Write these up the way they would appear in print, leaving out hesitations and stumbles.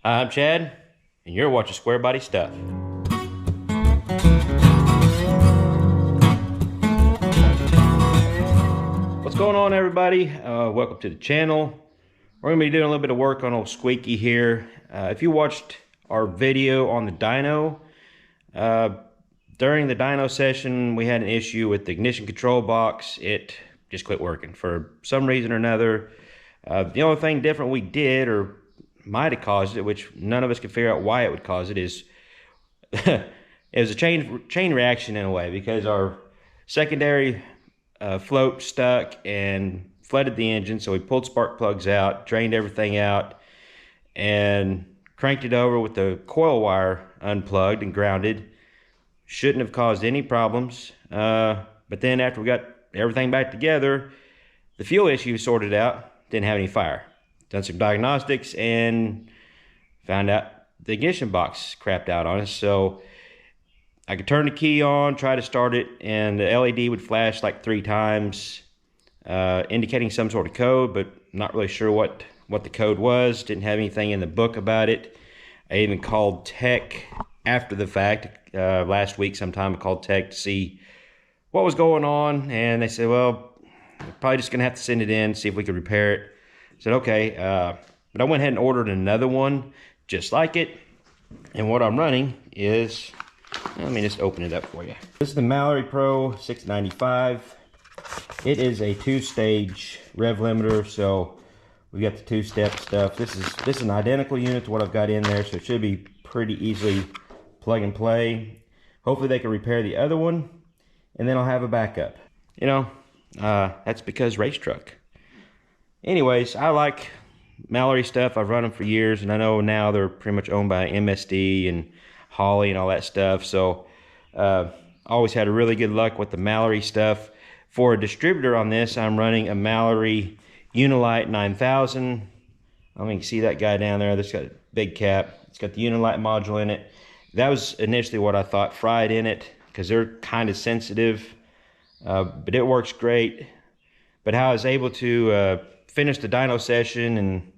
Hi, I'm Chad, and you're watching Squarebody Stuff. What's going on, everybody? Welcome to the channel. We're going to be doing a little bit of work on old Squeaky here. If you watched our video on the dyno, during the dyno session, we had an issue with the ignition control box. It just quit working for some reason or another. The only thing different we did, or might have caused it, which none of us could figure out why it would cause it, is it was a chain reaction in a way, because our secondary float stuck and flooded the engine. So we pulled spark plugs out, drained everything out, and cranked it over with the coil wire unplugged and grounded. Shouldn't have caused any problems, but then after we got everything back together, the fuel issue sorted out, didn't have any fire. Done some diagnostics and found out the ignition box crapped out on us. So I could turn the key on, try to start it, and the LED would flash like 3 times, indicating some sort of code, but not really sure what the code was. Didn't have anything in the book about it. I even called tech after the fact. Last week sometime I called tech to see what was going on, and they said, well, we're probably just gonna have to send it in, see if we could repair it. I said, okay, but I went ahead and ordered another one just like it. And what I'm running is, let me just open it up for you. This is the Mallory Pro 695. It is a 2-stage rev limiter, so we got the 2-step stuff. This is an identical unit to what I've got in there, so it should be pretty easily plug and play. Hopefully they can repair the other one, and then I'll have a backup. You know, that's because race truck. Anyways, I like Mallory stuff. I've run them for years, and I know now they're pretty much owned by MSD and Holly and all that stuff. So always had a really good luck with the Mallory stuff. For a distributor on this, I'm running a Mallory Unilight 9000. I mean, you can see that guy down there. That's got a big cap. It's got the Unilight module in it. That was initially what I thought fried in it, because they're kind of sensitive, but it works great. But how I was able to finish the dyno session and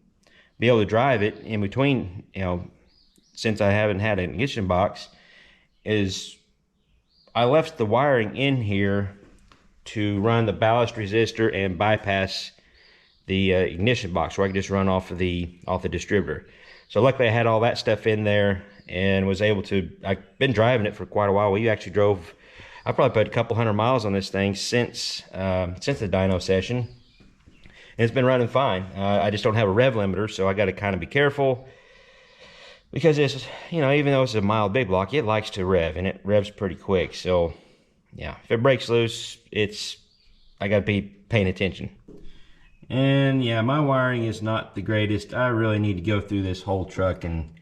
be able to drive it in between, you know, since I haven't had an ignition box, is I left the wiring in here to run the ballast resistor and bypass the ignition box, where I could just run off the distributor. So luckily I had all that stuff in there and was able to. I've been driving it for quite a while. We actually drove, I probably put a couple 100 miles on this thing since the dyno session. And it's been running fine. I just don't have a rev limiter, so I got to kind of be careful, because it's, you know, even though it's a mild big block, it likes to rev, and it revs pretty quick. So yeah, if it breaks loose, I got to be paying attention. And yeah, my wiring is not the greatest. I really need to go through this whole truck and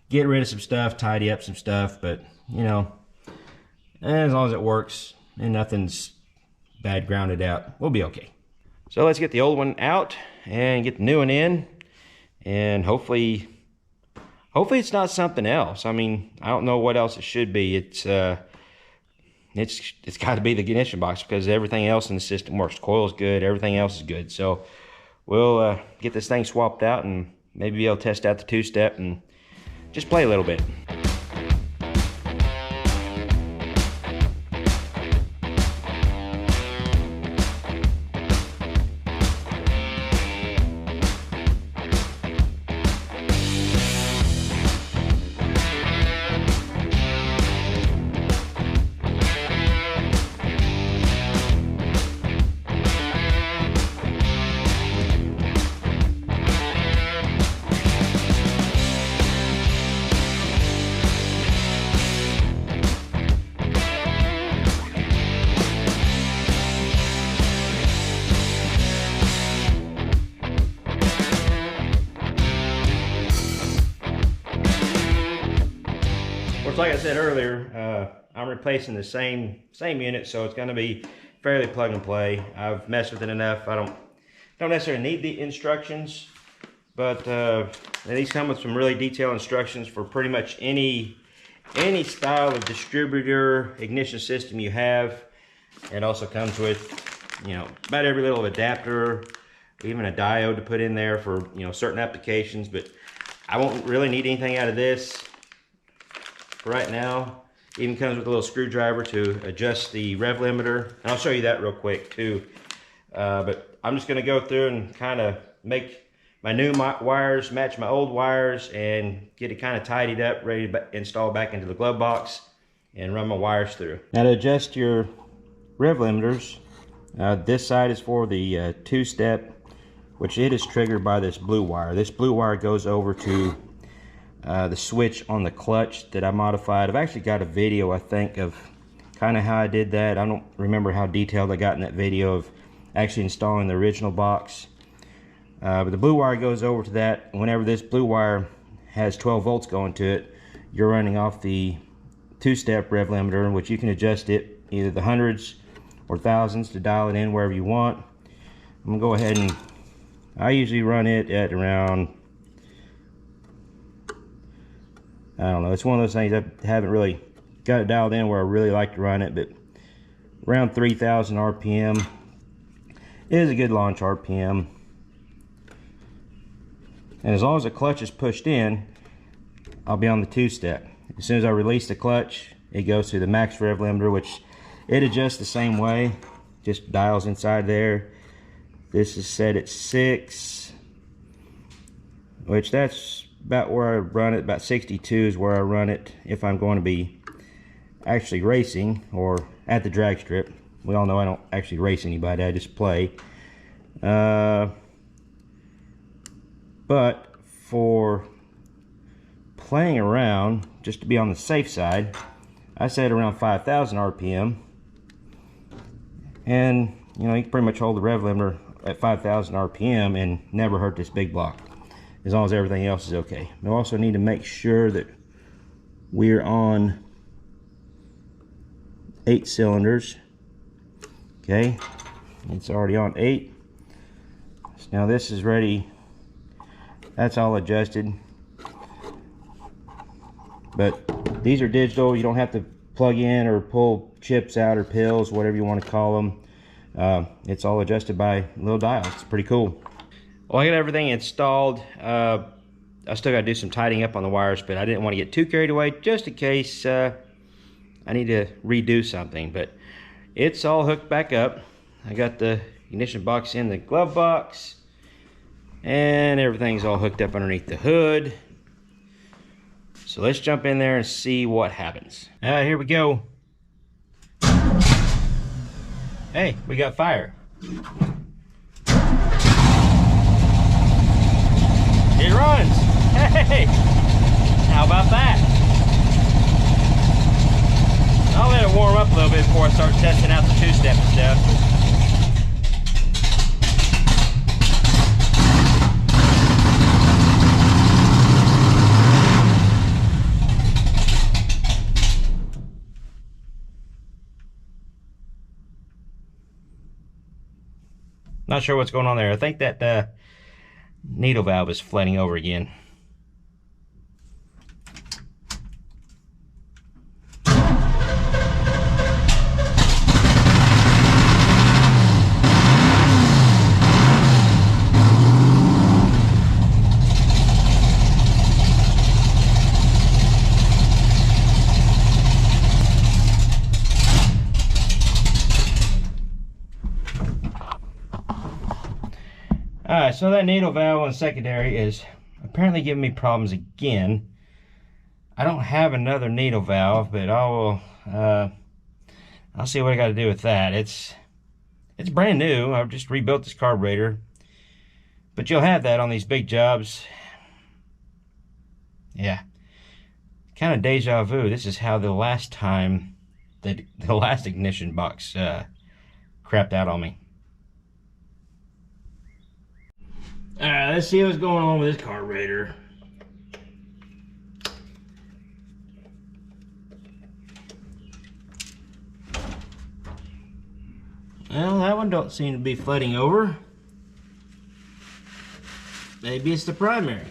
get rid of some stuff, tidy up some stuff, but you know, as long as it works and nothing's bad grounded out, we'll be okay. So let's get the old one out and get the new one in, and hopefully it's not something else. I mean, I don't know what else it should be. It's got to be the ignition box, because everything else in the system works. Coil's good, everything else is good. So we'll get this thing swapped out and maybe be able to test out the 2-step and just play a little bit. Like I said earlier, I'm replacing the same unit, so it's going to be fairly plug and play. I've messed with it enough. I don't necessarily need the instructions, but these come with some really detailed instructions for pretty much any style of distributor ignition system you have. It also comes with, you know, about every little adapter, even a diode to put in there for, you know, certain applications. But I won't really need anything out of this right now. Even comes with a little screwdriver to adjust the rev limiter. And I'll show you that real quick too. But I'm just gonna go through and kind of make my new wires match my old wires and get it kind of tidied up, ready to install back into the glove box and run my wires through. Now to adjust your rev limiters, this side is for the two-step, which it is triggered by this blue wire. This blue wire goes over to the switch on the clutch that I modified. I've actually got a video, I think, of kind of how I did that. I don't remember how detailed I got in that video of actually installing the original box. But the blue wire goes over to that. Whenever this blue wire has 12 volts going to it, you're running off the two-step rev limiter, which you can adjust it either the hundreds or thousands to dial it in wherever you want. I'm gonna go ahead and I usually run it at around, I don't know, it's one of those things I haven't really got it dialed in where I really like to run it, but around 3,000 RPM is a good launch RPM. And as long as the clutch is pushed in, I'll be on the two-step. As soon as I release the clutch, it goes to the max rev limiter, which it adjusts the same way, just dials inside there. This is set at 6, which that's about where I run it. About 62 is where I run it if I'm going to be actually racing or at the drag strip. We all know I don't actually race anybody, I just play. But for playing around, just to be on the safe side, I set around 5,000 RPM. And, you know, you can pretty much hold the rev limiter at 5,000 RPM and never hurt this big block, as long as everything else is okay. We also need to make sure that we're on 8 cylinders. Okay, it's already on 8. So now this is ready. That's all adjusted, but these are digital. You don't have to plug in or pull chips out or pills, whatever you want to call them. It's all adjusted by a little dial. It's pretty cool. Well, I got everything installed. I still got to do some tidying up on the wires, but I didn't want to get too carried away just in case I need to redo something. But it's all hooked back up. I got the ignition box in the glove box, and everything's all hooked up underneath the hood. So let's jump in there and see what happens. Here we go. Hey, we got fire. It runs. Hey, how about that? I'll let it warm up a little bit before I start testing out the two-step and stuff. Not sure what's going on there. I think that needle valve is flooding over again. Alright, so that needle valve on secondary is apparently giving me problems again. I don't have another needle valve, but I'll see what I got to do with that. It's brand new. I've just rebuilt this carburetor, but you'll have that on these big jobs. Yeah, kind of deja vu. This is how the last time that the last ignition box crapped out on me. Alright, let's see what's going on with this carburetor. Well, that one don't seem to be flooding over. Maybe it's the primaries.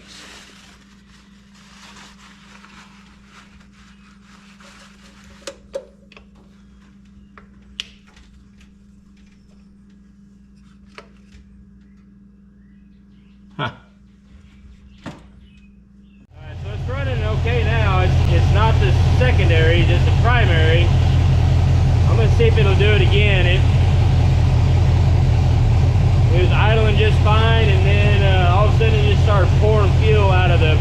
Huh. the secondary, just the primary. I'm gonna see if it'll do it again. It was idling just fine, and then all of a sudden it just started pouring fuel out of the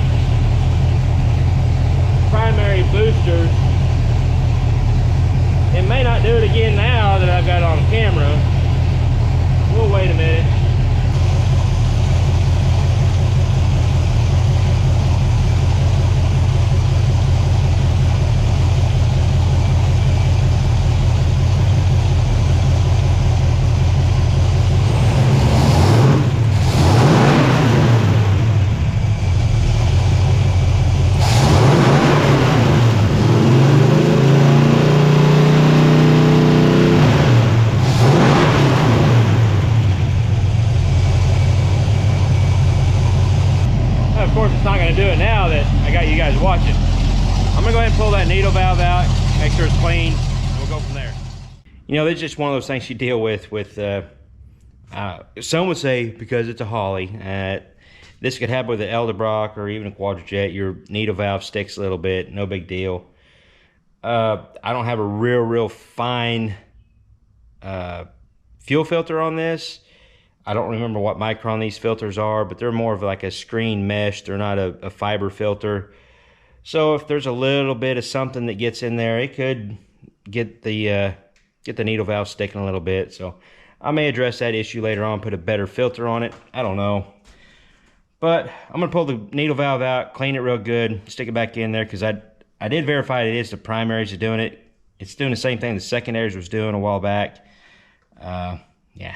primary boosters. It may not do it again now that I've got it on camera. We'll wait a minute. Of course, it's not going to do it now that I got you guys watching. I'm going to go ahead and pull that needle valve out, make sure it's clean, and we'll go from there. You know, it's just one of those things you deal with some would say because it's a Holly. This could happen with an Edelbrock or even a Quadrajet. Your needle valve sticks a little bit, no big deal. I don't have a real fine fuel filter on this. I don't remember what micron these filters are, but they're more of like a screen mesh. They're not a fiber filter. So if there's a little bit of something that gets in there, it could get the needle valve sticking a little bit. So I may address that issue later on, put a better filter on it. I don't know. But I'm gonna pull the needle valve out, clean it real good, stick it back in there, because I did verify it is the primaries are doing it. It's doing the same thing the secondaries was doing a while back. Yeah.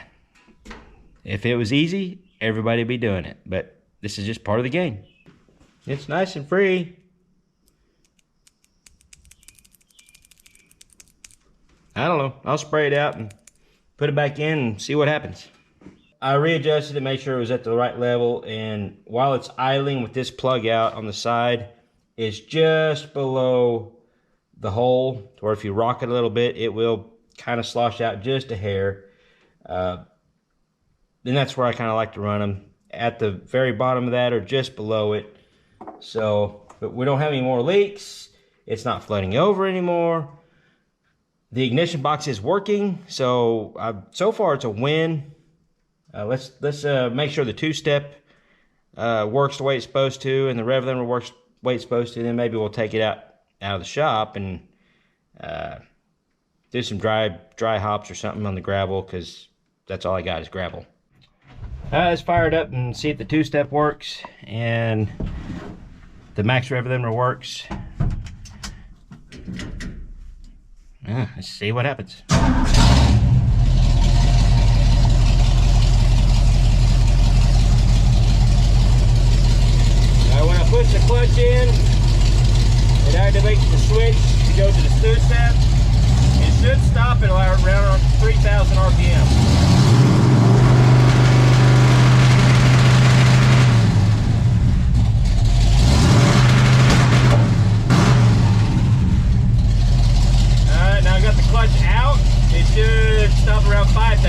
If it was easy, everybody would be doing it. But this is just part of the game. It's nice and free. I don't know. I'll spray it out and put it back in and see what happens. I readjusted to make sure it was at the right level. And while it's idling with this plug out on the side, it's just below the hole. Or if you rock it a little bit, it will kind of slosh out just a hair. Then that's where I kind of like to run them, at the very bottom of that or just below it. So, but we don't have any more leaks. It's not flooding over anymore. The ignition box is working, so so far it's a win. Let's make sure the two-step works the way it's supposed to, and the rev limiter works the way it's supposed to. Then maybe we'll take it out of the shop and do some dry hops or something on the gravel, because that's all I got is gravel. Let's fire it up and see if the two-step works and the max rev limiter works. Let's see what happens. When I push the clutch in, it activates the switch to go to the two-step. It should stop at around 3,000 RPM. Now I got the clutch out, it should stop around 5,000.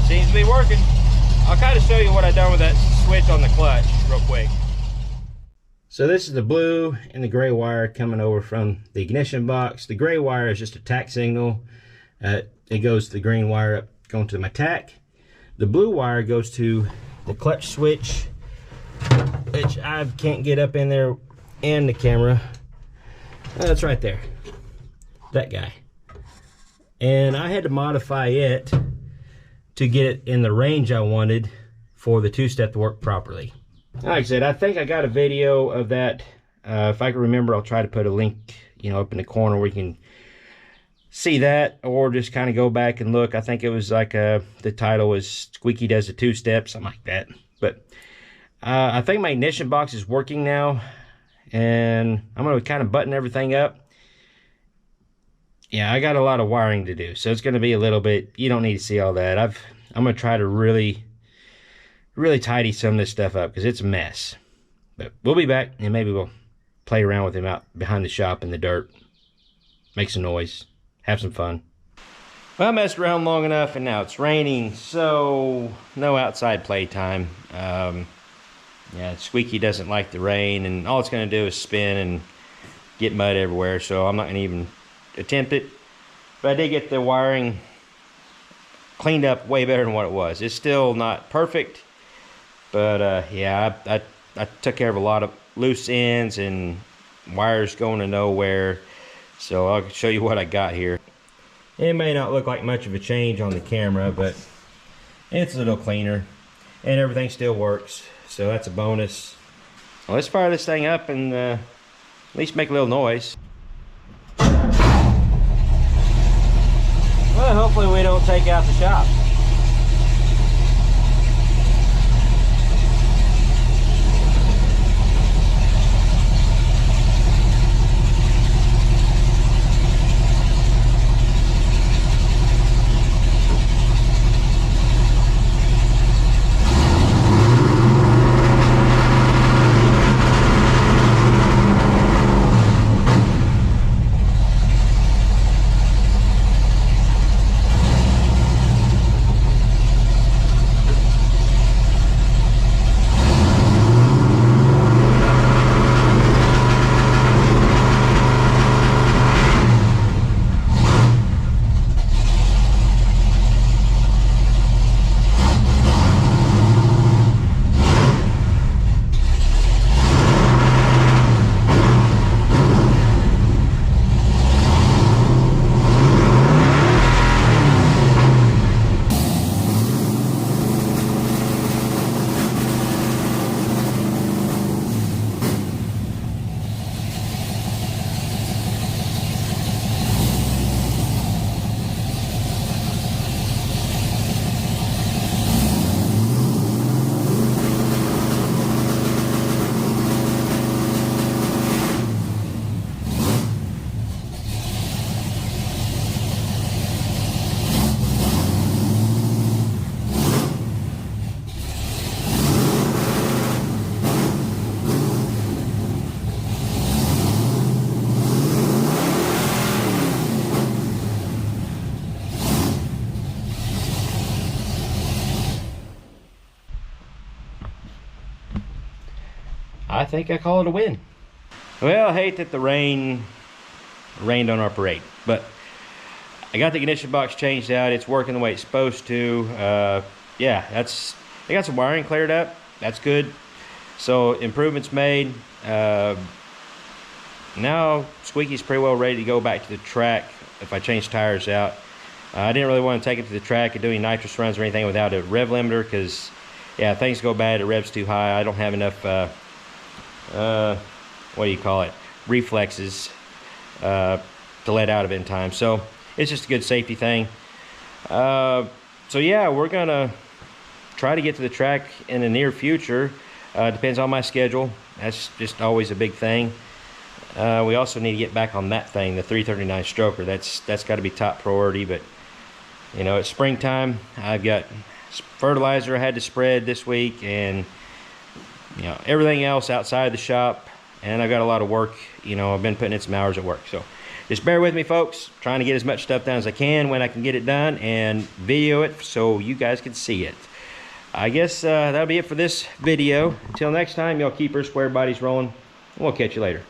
Seems to be working. I'll kind of show you what I've done with that switch on the clutch real quick. So this is the blue and the gray wire coming over from the ignition box. The gray wire is just a tack signal. It goes to the green wire up going to my tack. The blue wire goes to the clutch switch, which I can't get up in there and the camera. That's right there, that guy. And I had to modify it to get it in the range I wanted for the two-step to work properly. Like I said, I think I got a video of that. If I can remember, I'll try to put a link, up in the corner where you can see that, or just kind of go back and look. I think it was like the title was Squeaky Does the Two-Step, something like that. But I think my ignition box is working now, and I'm going to kind of button everything up. Yeah, I got a lot of wiring to do, so it's going to be a little bit, you don't need to see all that. I'm going to try to really tidy some of this stuff up, because it's a mess. But we'll be back, and maybe we'll play around with him out behind the shop in the dirt, make some noise, have some fun. Well, I messed around long enough and now it's raining, so no outside playtime. Yeah, Squeaky doesn't like the rain, and all it's going to do is spin and get mud everywhere, so I'm not going to even attempt it. But I did get the wiring cleaned up way better than what it was. It's still not perfect, but yeah, I took care of a lot of loose ends and wires going to nowhere. So I'll show you what I got here. It may not look like much of a change on the camera, but it's a little cleaner and everything still works, so that's a bonus. Well, let's fire this thing up and at least make a little noise. Well, hopefully we don't take out the shop. I think I call it a win. Well, I hate that the rained on our parade, but I got the ignition box changed out. It's working the way it's supposed to. Yeah, I got some wiring cleared up. That's good. So improvements made. Now Squeaky's pretty well ready to go back to the track if I change tires out. I didn't really want to take it to the track and do any nitrous runs or anything without a rev limiter, because yeah, things go bad, it revs too high. I don't have enough what do you call it, reflexes to let out of it in time. So it's just a good safety thing. So yeah, we're gonna try to get to the track in the near future. Depends on my schedule. That's just always a big thing. We also need to get back on that thing, the 339 stroker. That's got to be top priority. But you know, it's springtime. I've got fertilizer I had to spread this week, and you know, everything else outside of the shop, and I've got a lot of work. You know, I've been putting in some hours at work, so just bear with me, folks. Trying to get as much stuff done as I can when I can get it done, and video it so you guys can see it. I guess that'll be it for this video. Until next time, y'all keep your square bodies rolling. We'll catch you later.